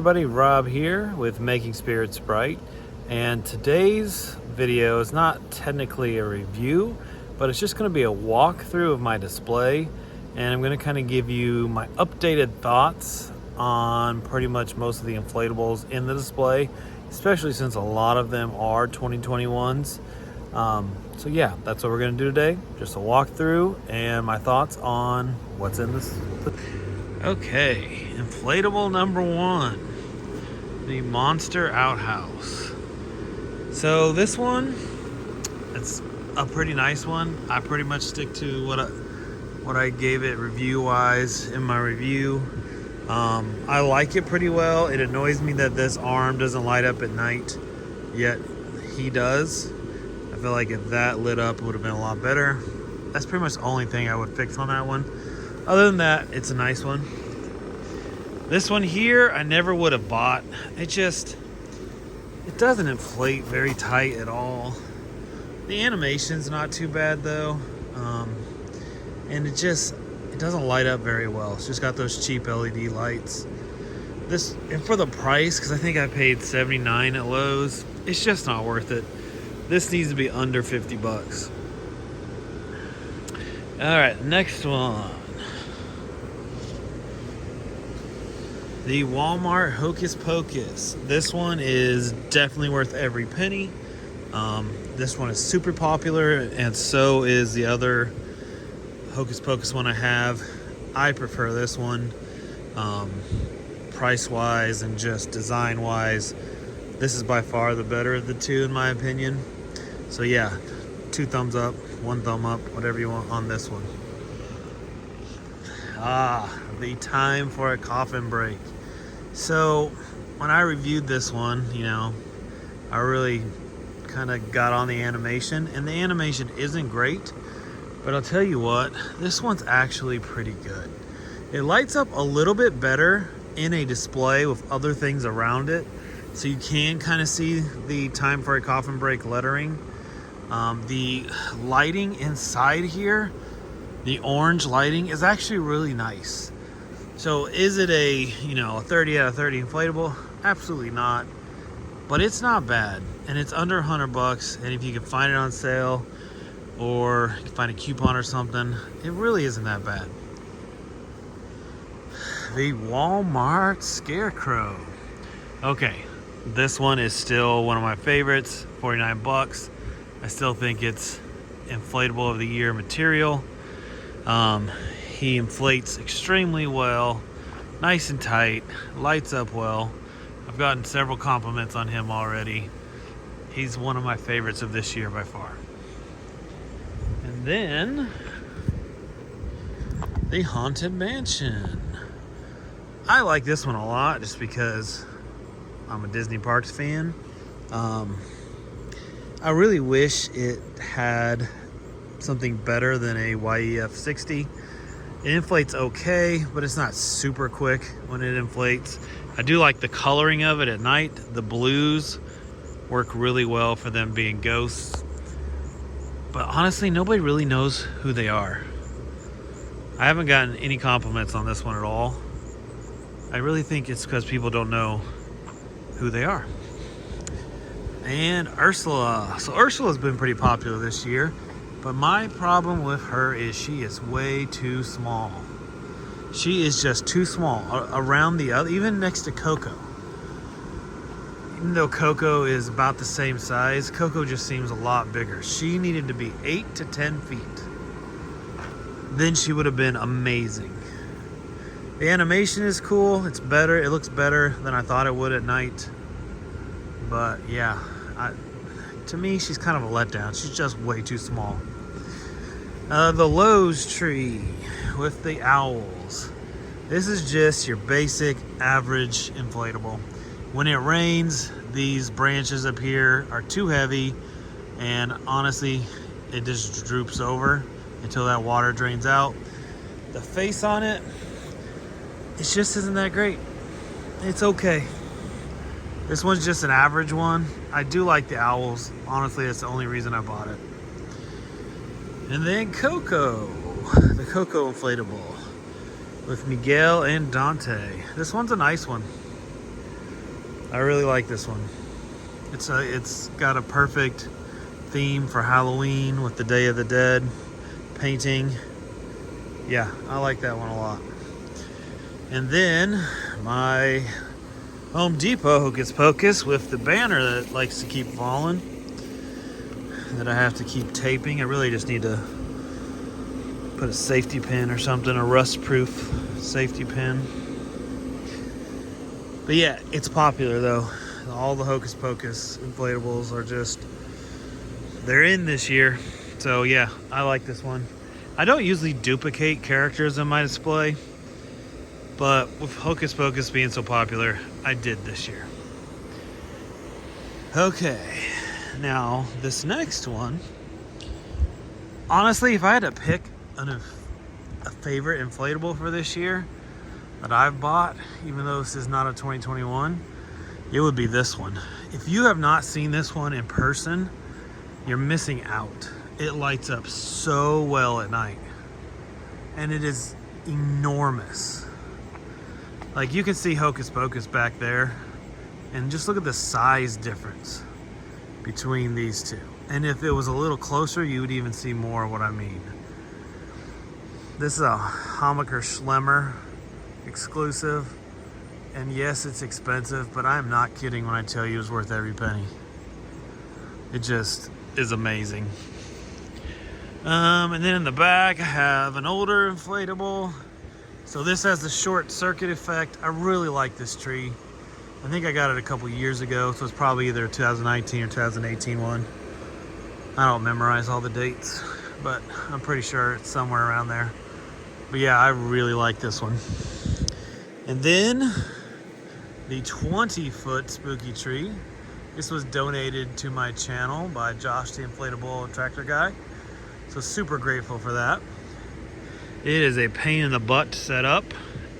everybody, Rob here with Making Spirits Bright, and today's video is not technically a review, but it's just going to be a walkthrough of my display, and I'm going to kind of give you my updated thoughts on pretty much most of the inflatables in the display, especially since a lot of them are 2021s. So yeah, that's what we're going to do today, just a walkthrough and my thoughts on what's in this. Okay, inflatable number one, the Monster Outhouse. So this one, it's a pretty nice one. I pretty much stick to what I gave it review-wise in my review. I like it pretty well. It annoys me that this arm doesn't light up at night, yet he does. I feel like if that lit up, it would have been a lot better. That's pretty much the only thing I would fix on that one. Other than that, it's a nice one. This one here, I never would have bought. It doesn't inflate very tight at all. The animation's not too bad though. And it doesn't light up very well. It's just got those cheap LED lights. And for the price, because I think I paid $79 at Lowe's, it's just not worth it. This needs to be under 50 bucks. All right, next one. The Walmart Hocus Pocus. This one is definitely worth every penny. This one is super popular, and so is the other Hocus Pocus one I have. I prefer this one, price-wise and just design-wise. This is by far the better of the two, in my opinion. So yeah, 2 thumbs up, 1 thumb up, whatever you want on this one. The Time for a Coffin Break. So when I reviewed this one, I really kind of got on the animation, and the animation isn't great, but I'll tell you what, this one's actually pretty good. It lights up a little bit better in a display with other things around it, so you can kind of see the Time for a Coffin Break lettering. The lighting inside here, the orange lighting, is actually really nice. So is it a 30 out of 30 inflatable? Absolutely not. But it's not bad, and it's under 100 bucks, and if you can find it on sale or you can find a coupon or something, it really isn't that bad. The Walmart Scarecrow. Okay, this one is still one of my favorites, 49 bucks. I still think it's inflatable of the year material. He inflates extremely well, nice and tight, lights up well. I've gotten several compliments on him already. He's one of my favorites of this year by far. And then the Haunted Mansion. I like this one a lot just because I'm a Disney Parks fan. I really wish it had something better than a YEF 60. It inflates okay, but it's not super quick when it inflates. I do like the coloring of it at night. The blues work really well for them being ghosts. But honestly, nobody really knows who they are. I haven't gotten any compliments on this one at all. I really think it's because people don't know who they are. And Ursula. So Ursula's been pretty popular this year, but my problem with her is she is way too small. She is just too small around the other, even next to Coco. Even though Coco is about the same size, Coco just seems a lot bigger. She needed to be 8 to 10 feet. Then she would have been amazing. The animation is cool. It's better. It looks better than I thought it would at night. But yeah, to me, she's kind of a letdown. She's just way too small. The Lowe's tree with the owls. This is just your basic average inflatable. When it rains, these branches up here are too heavy, and honestly, it just droops over until that water drains out. The face on it, it just isn't that great. It's okay. This one's just an average one. I do like the owls. Honestly, that's the only reason I bought it. And then Coco, the Coco inflatable with Miguel and Dante. This one's a nice one. I really like this one. It's got a perfect theme for Halloween with the Day of the Dead painting. Yeah, I like that one a lot. And then my Home Depot Hocus Pocus with the banner that likes to keep falling, that I have to keep taping. I really just need to put a safety pin or something, a rust-proof safety pin. But yeah, it's popular though. All the Hocus Pocus inflatables are just, they're in this year. So yeah, I like this one. I don't usually duplicate characters in my display, but with Hocus Pocus being so popular, I did this year. Okay, now this next one, honestly, if I had to pick a favorite inflatable for this year that I've bought, even though this is not a 2021, it would be this one. If you have not seen this one in person, you're missing out. It lights up so well at night, and it is enormous. Like, you can see Hocus Pocus back there, and just look at the size difference between these two. And if it was a little closer, you would even see more of what I mean. This is a Hammacher Schlemmer exclusive, and yes, it's expensive, but I'm not kidding when I tell you it's worth every penny. It just is amazing. And then in the back, I have an older inflatable. So this has the short circuit effect. I really like this tree. I think I got it a couple years ago, so it's probably either a 2019 or 2018 one. I don't memorize all the dates, but I'm pretty sure it's somewhere around there. But yeah, I really like this one. And then the 20-foot spooky tree. This was donated to my channel by Josh, the inflatable tractor guy. So super grateful for that. It is a pain in the butt to set up,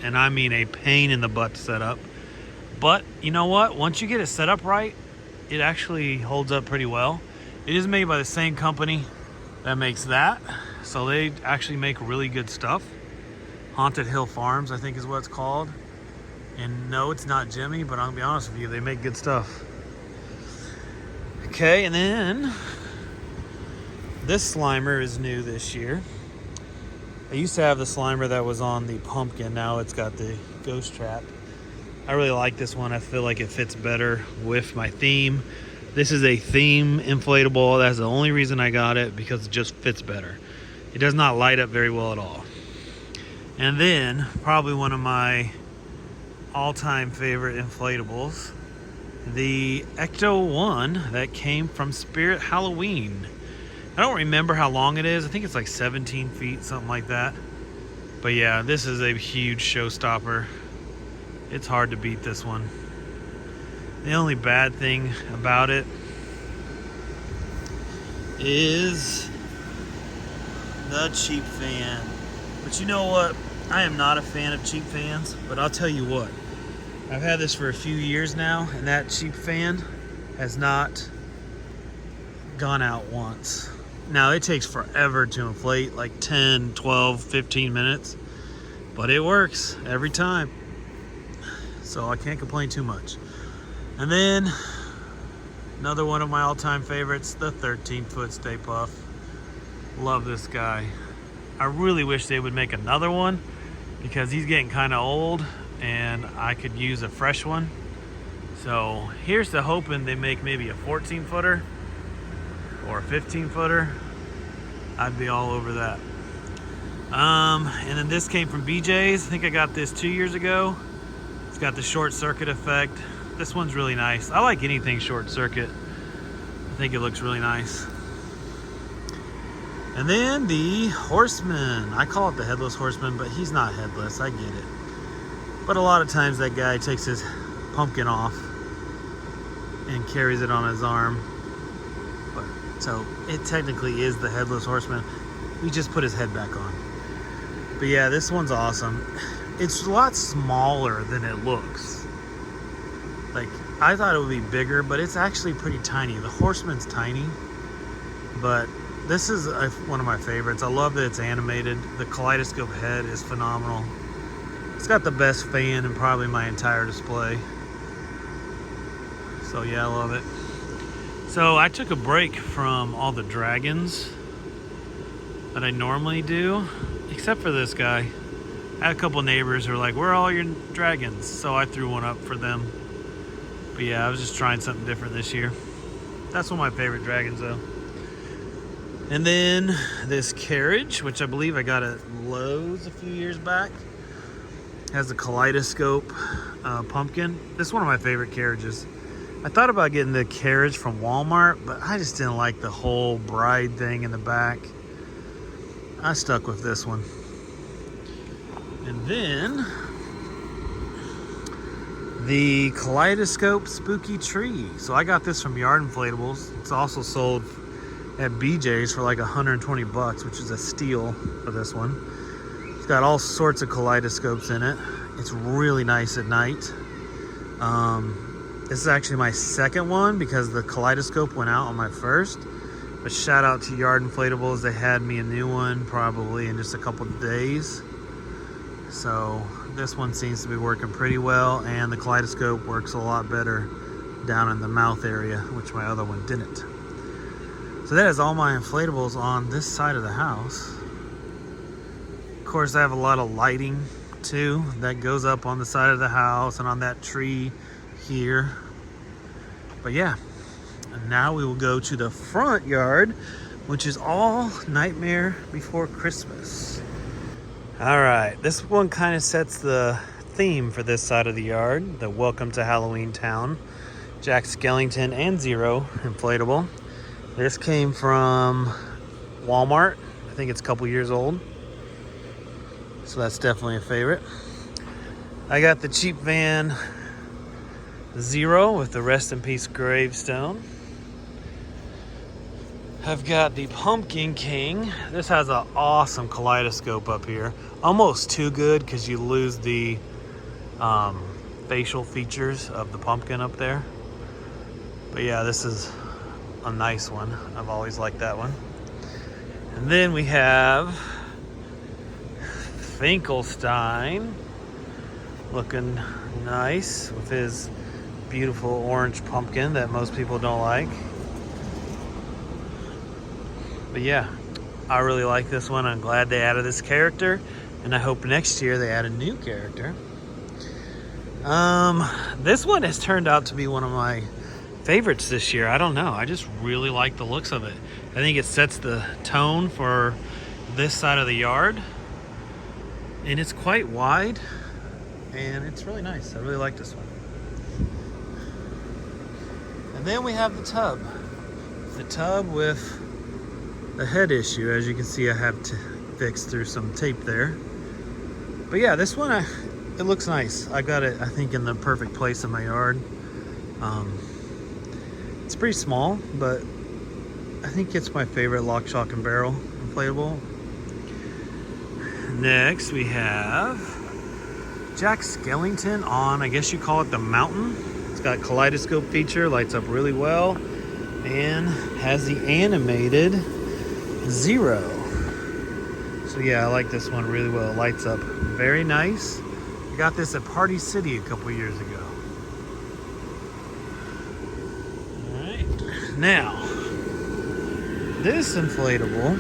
and I mean a pain in the butt to set up. But you know what? Once you get it set up right, it actually holds up pretty well. It is made by the same company that makes that, so they actually make really good stuff. Haunted Hill Farms, I think is what it's called. And no, it's not Jimmy, but I'll be honest with you, they make good stuff. Okay, and then this Slimer is new this year. I used to have the Slimer that was on the pumpkin. Now it's got the ghost trap. I really like this one. I feel like it fits better with my theme. This is a theme inflatable. That's the only reason I got it, because it just fits better. It does not light up very well at all. And then probably one of my all-time favorite inflatables, the Ecto 1 that came from Spirit Halloween. I don't remember how long it is. I think it's like 17 feet, something like that. But yeah, this is a huge showstopper. It's hard to beat this one. The only bad thing about it is the cheap fan. But you know what? I am not a fan of cheap fans, but I'll tell you what. I've had this for a few years now, and that cheap fan has not gone out once. Now, it takes forever to inflate, like 10, 12, 15 minutes, but it works every time. So I can't complain too much. And then another one of my all-time favorites, the 13-foot Stay Puft. Love this guy. I really wish they would make another one, because he's getting kind of old and I could use a fresh one. So here's to hoping they make maybe a 14-footer or a 15-footer. I'd be all over that. And then this came from BJ's. I think I got this 2 years ago. It's got the short circuit effect. This one's really nice. I like anything short circuit. I think it looks really nice. And then the Horseman. I call it the Headless Horseman, but he's not headless. I get it. But a lot of times that guy takes his pumpkin off and carries it on his arm. So it technically is the Headless Horseman. We just put his head back on. But yeah, this one's awesome. It's a lot smaller than it looks. Like, I thought it would be bigger, but it's actually pretty tiny. The Horseman's tiny, but this is one of my favorites. I love that it's animated. The Kaleidoscope head is phenomenal. It's got the best fan in probably my entire display. So yeah, I love it. So I took a break from all the dragons that I normally do, except for this guy. I had a couple neighbors who were like, where are all your dragons? So I threw one up for them. But yeah, I was just trying something different this year. That's one of my favorite dragons though. And then this carriage, which I believe I got at Lowe's a few years back, has a Kaleidoscope pumpkin. This is one of my favorite carriages. I thought about getting the carriage from Walmart, but I just didn't like the whole bride thing in the back. I stuck with this one. And then the Kaleidoscope Spooky Tree. So I got this from Yard Inflatables. It's also sold at BJ's for like 120 bucks, which is a steal for this one. It's got all sorts of kaleidoscopes in it. It's really nice at night. This is actually my second one because the kaleidoscope went out on my first. But shout out to Yard Inflatables. They had me a new one probably in just a couple of days. So this one seems to be working pretty well, and the kaleidoscope works a lot better down in the mouth area, which my other one didn't. So that is all my inflatables on this side of the house. Of course, I have a lot of lighting too that goes up on the side of the house and on that tree here. But yeah, and now we will go to the front yard, which is all Nightmare Before Christmas. All right, this one kind of sets the theme for this side of the yard, the Welcome to Halloween Town, Jack Skellington and Zero inflatable. This came from Walmart. I think it's a couple years old. So that's definitely a favorite. I got the Cheap Van Zero with the Rest in Peace gravestone. I've got the Pumpkin King. This has an awesome kaleidoscope up here. Almost too good because you lose the facial features of the pumpkin up there. But yeah, this is a nice one. I've always liked that one. And then we have Finkelstein, looking nice with his beautiful orange pumpkin that most people don't like. But yeah, I really like this one. I'm glad they added this character, and I hope next year they add a new character. This one has turned out to be one of my favorites this year. I don't know. I just really like the looks of it. I think it sets the tone for this side of the yard. And it's quite wide. And it's really nice. I really like this one. And then we have the tub. The tub with the head issue. As you can see, I have fixed through some tape there. But yeah, this one, it looks nice. I got it, I think, in the perfect place in my yard. It's pretty small, but I think it's my favorite lock, shock, and barrel inflatable. Next, we have Jack Skellington on, I guess you call it the mountain. It's got a kaleidoscope feature, lights up really well, and has the animated Zero. So yeah, I like this one really well. It lights up very nice. I got this at Party City a couple years ago. Now, this inflatable,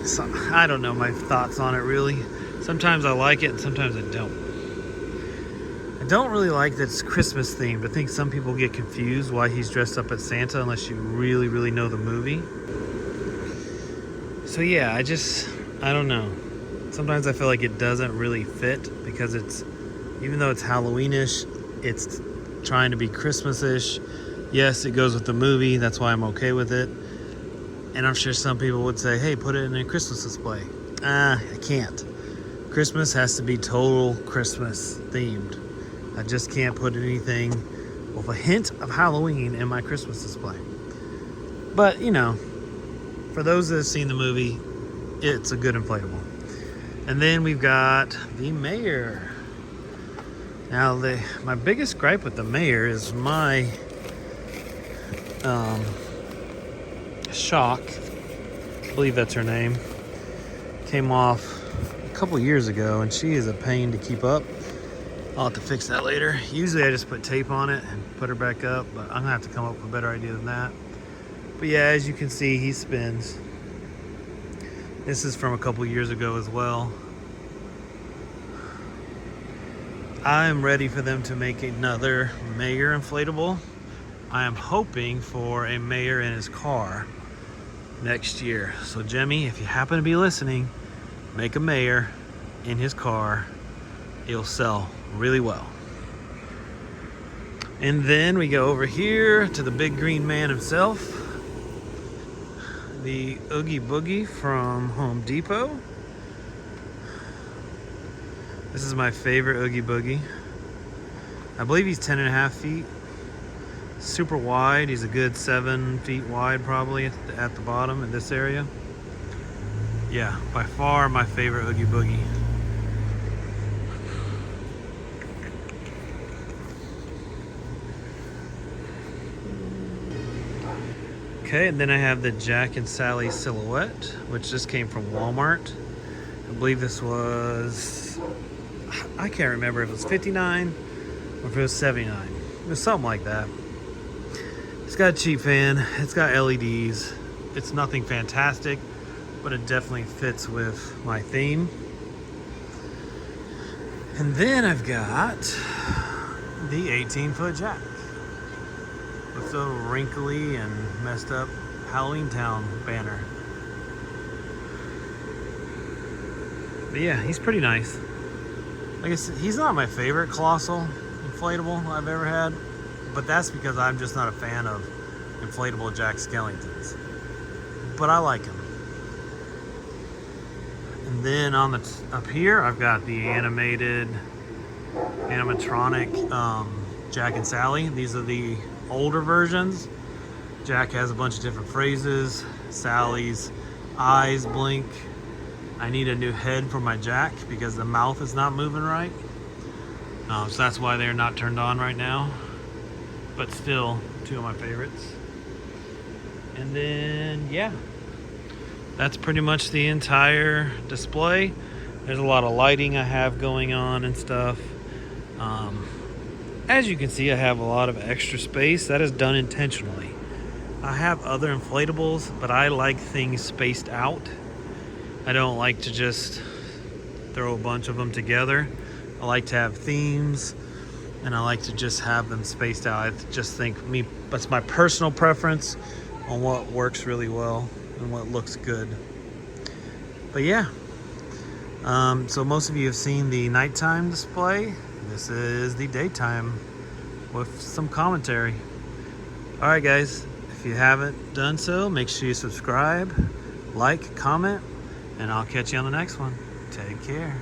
so I don't know my thoughts on it really. Sometimes I like it and sometimes I don't. I don't really like that it's Christmas themed. I think some people get confused why he's dressed up as Santa unless you really, really know the movie. So yeah, I don't know. Sometimes I feel like it doesn't really fit because even though it's Halloweenish, it's trying to be Christmas-ish. Yes, it goes with the movie. That's why I'm okay with it. And I'm sure some people would say, hey, put it in a Christmas display. I can't. Christmas has to be total Christmas themed. I just can't put anything with a hint of Halloween in my Christmas display. But, you know, for those that have seen the movie, it's a good inflatable. And then we've got the mayor. Now, my biggest gripe with the mayor is my shock, I believe that's her name, came off a couple years ago, and she is a pain to keep up. I'll have to fix that later. Usually I just put tape on it and put her back up, but I'm gonna have to come up with a better idea than that. But yeah, as you can see, he spins. This is from a couple years ago as well. I'm ready for them to make another mayor inflatable. I am hoping for a mayor in his car next year. So Jimmy, if you happen to be listening, make a mayor in his car. It'll sell really well. And then we go over here to the big green man himself, the Oogie Boogie from Home Depot. This is my favorite Oogie Boogie. I believe he's 10.5 feet. Super wide. He's a good 7 feet wide probably at the bottom in this area. Yeah, by far my favorite Oogie Boogie. Okay, and then I have the Jack and Sally silhouette, which just came from Walmart. I believe this was, I can't remember if it was $59 or if it was $79. It was something like that. It's got a cheap fan, it's got LEDs. It's nothing fantastic, but it definitely fits with my theme. And then I've got the 18-foot Jack with the wrinkly and messed up Halloween Town banner. But yeah, he's pretty nice. Like I said, he's not my favorite colossal inflatable I've ever had, but that's because I'm just not a fan of inflatable Jack Skellingtons. But I like him. And then on the up here, I've got the animated animatronic Jack and Sally. These are the older versions. Jack has a bunch of different phrases. Sally's eyes blink. I need a new head for my Jack because the mouth is not moving right. So that's why they're not turned on right now. But still, two of my favorites. And then, yeah, that's pretty much the entire display. There's a lot of lighting I have going on and stuff. As you can see, I have a lot of extra space. That is done intentionally. I have other inflatables, but I like things spaced out. I don't like to just throw a bunch of them together. I like to have themes, and I like to just have them spaced out. I just think that's my personal preference on what works really well and what looks good. But yeah, so most of you have seen the nighttime display. This is the daytime with some commentary. All right, guys, if you haven't done so, make sure you subscribe, like, comment, and I'll catch you on the next one. Take care.